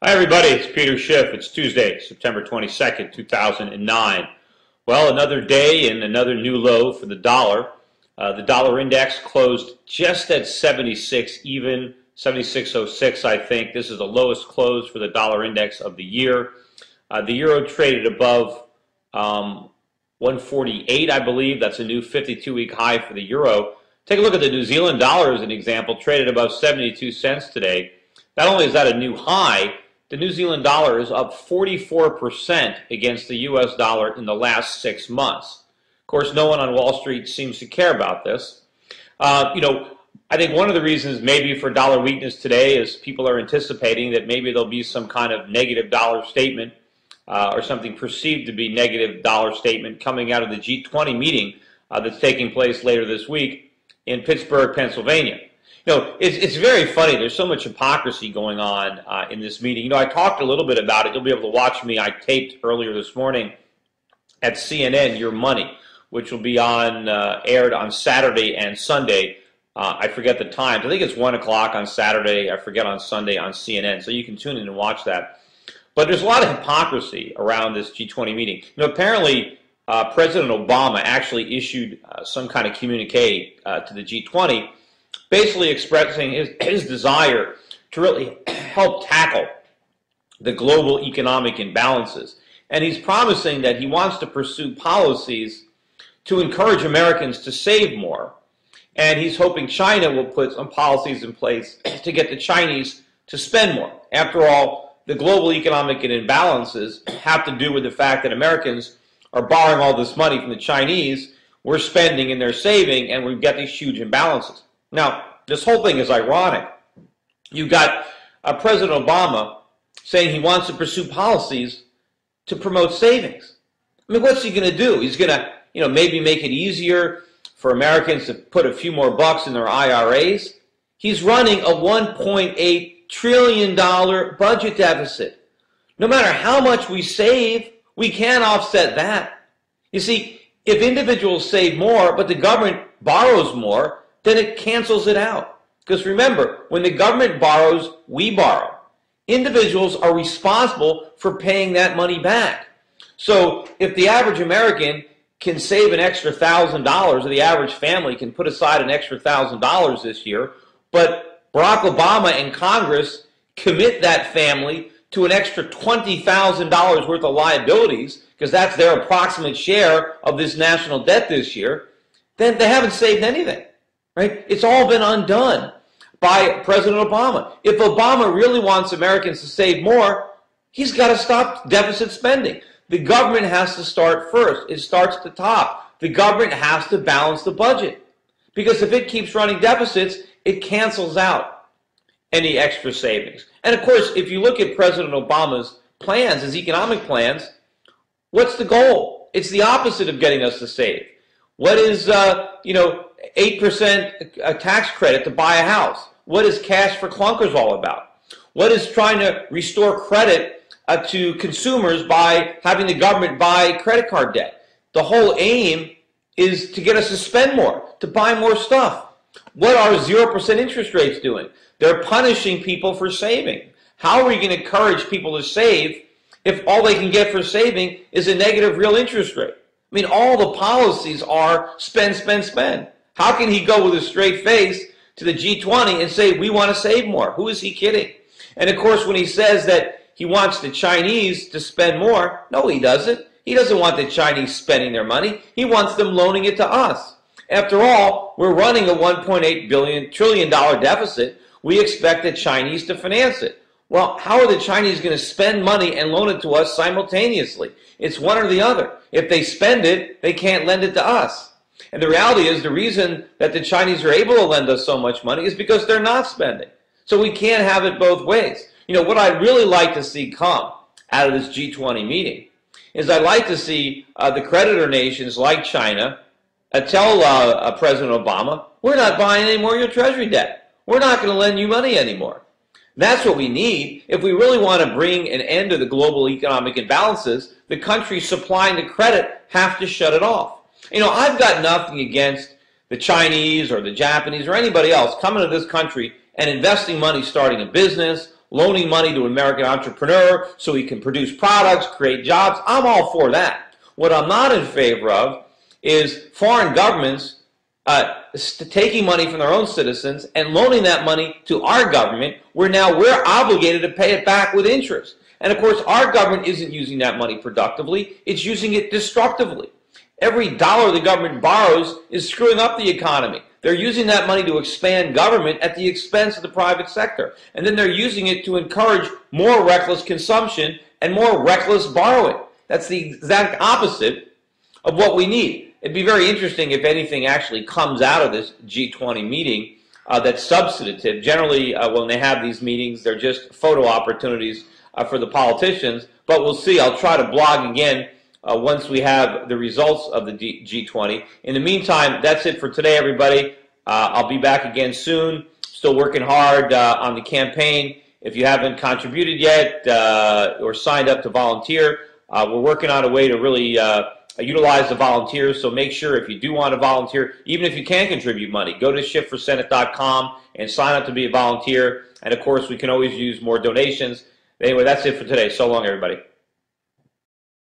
Hi everybody, it's Peter Schiff. It's Tuesday, September 22nd, 2009. Well, another day and another new low for the dollar. The dollar index closed just at 76, even 76.06, I think. This is the lowest close for the dollar index of the year. The euro traded above 148, I believe. That's a new 52-week high for the euro. Take a look at the New Zealand dollar as an example, traded above 72 cents today. Not only is that a new high, the New Zealand dollar is up 44% against the U.S. dollar in the last 6 months. Of course, no one on Wall Street seems to care about this. I think one of the reasons maybe for dollar weakness today is people are anticipating that maybe there'll be some kind of negative dollar statement or something perceived to be negative dollar statement coming out of the G20 meeting that's taking place later this week in Pittsburgh, Pennsylvania. It's very funny. There's so much hypocrisy going on in this meeting. I talked a little bit about it. You'll be able to watch me. I taped earlier this morning at CNN, Your Money, which will be aired on Saturday and Sunday. I forget the times. I think it's 1 o'clock on Saturday. I forget on Sunday on CNN. So you can tune in and watch that. But there's a lot of hypocrisy around this G20 meeting. Apparently, President Obama actually issued some kind of communique to the G20, basically expressing his desire to really help tackle the global economic imbalances. And he's promising that he wants to pursue policies to encourage Americans to save more. And he's hoping China will put some policies in place to get the Chinese to spend more. After all, the global economic imbalances have to do with the fact that Americans are borrowing all this money from the Chinese, we're spending and they're saving, and we've got these huge imbalances. Now, this whole thing is ironic. You've got President Obama saying he wants to pursue policies to promote savings. I mean, what's he going to do? He's going to, maybe make it easier for Americans to put a few more bucks in their IRAs. He's running a $1.8 trillion budget deficit. No matter how much we save, we can't offset that. You see, if individuals save more, but the government borrows more, then it cancels it out. Because remember, when the government borrows, we borrow. Individuals are responsible for paying that money back. So if the average American can save an extra $1,000, or the average family can put aside an extra $1,000 this year, but Barack Obama and Congress commit that family to an extra $20,000 worth of liabilities, because that's their approximate share of this national debt this year, then they haven't saved anything. Right? It's all been undone by President Obama. If Obama really wants Americans to save more, he's got to stop deficit spending. The government has to start first. It starts at the top. The government has to balance the budget. Because if it keeps running deficits, it cancels out any extra savings. And of course, if you look at President Obama's plans, his economic plans, what's the goal? It's the opposite of getting us to save. What is, 8% tax credit to buy a house? What is cash for clunkers all about? What is trying to restore credit to consumers by having the government buy credit card debt? The whole aim is to get us to spend more, to buy more stuff. What are 0% interest rates doing? They're punishing people for saving. How are we going to encourage people to save if all they can get for saving is a negative real interest rate? I mean, all the policies are spend, spend, spend. How can he go with a straight face to the G20 and say, we want to save more? Who is he kidding? And of course, when he says that he wants the Chinese to spend more, no, he doesn't. He doesn't want the Chinese spending their money. He wants them loaning it to us. After all, we're running a $1.8 trillion deficit. We expect the Chinese to finance it. Well, how are the Chinese going to spend money and loan it to us simultaneously? It's one or the other. If they spend it, they can't lend it to us. And the reality is the reason that the Chinese are able to lend us so much money is because they're not spending. So we can't have it both ways. What I'd really like to see come out of this G20 meeting is I'd like to see the creditor nations like China tell President Obama, we're not buying any more of your treasury debt. We're not going to lend you money anymore. That's what we need. If we really want to bring an end to the global economic imbalances, the countries supplying the credit have to shut it off. I've got nothing against the Chinese or the Japanese or anybody else coming to this country and investing money starting a business loaning money to an American entrepreneur so he can produce products, create jobs. I'm all for that. What I'm not in favor of is foreign governments taking money from their own citizens and loaning that money to our government, where now we're obligated to pay it back with interest. And of course, our government isn't using that money productively, it's using it destructively. Every dollar the government borrows is screwing up the economy. They're using that money to expand government at the expense of the private sector. And then they're using it to encourage more reckless consumption and more reckless borrowing. That's the exact opposite of what we need. It'd be very interesting if anything actually comes out of this G20 meeting that's substantive. Generally, when they have these meetings, they're just photo opportunities for the politicians. But we'll see. I'll try to blog again once we have the results of the G20. In the meantime, that's it for today, everybody. I'll be back again soon. Still working hard on the campaign. If you haven't contributed yet or signed up to volunteer, we're working on a way to really utilize the volunteers. So make sure if you do want to volunteer, even if you can't contribute money, go to SchiffForSenate.com and sign up to be a volunteer. And of course, we can always use more donations. Anyway, that's it for today. So long, everybody.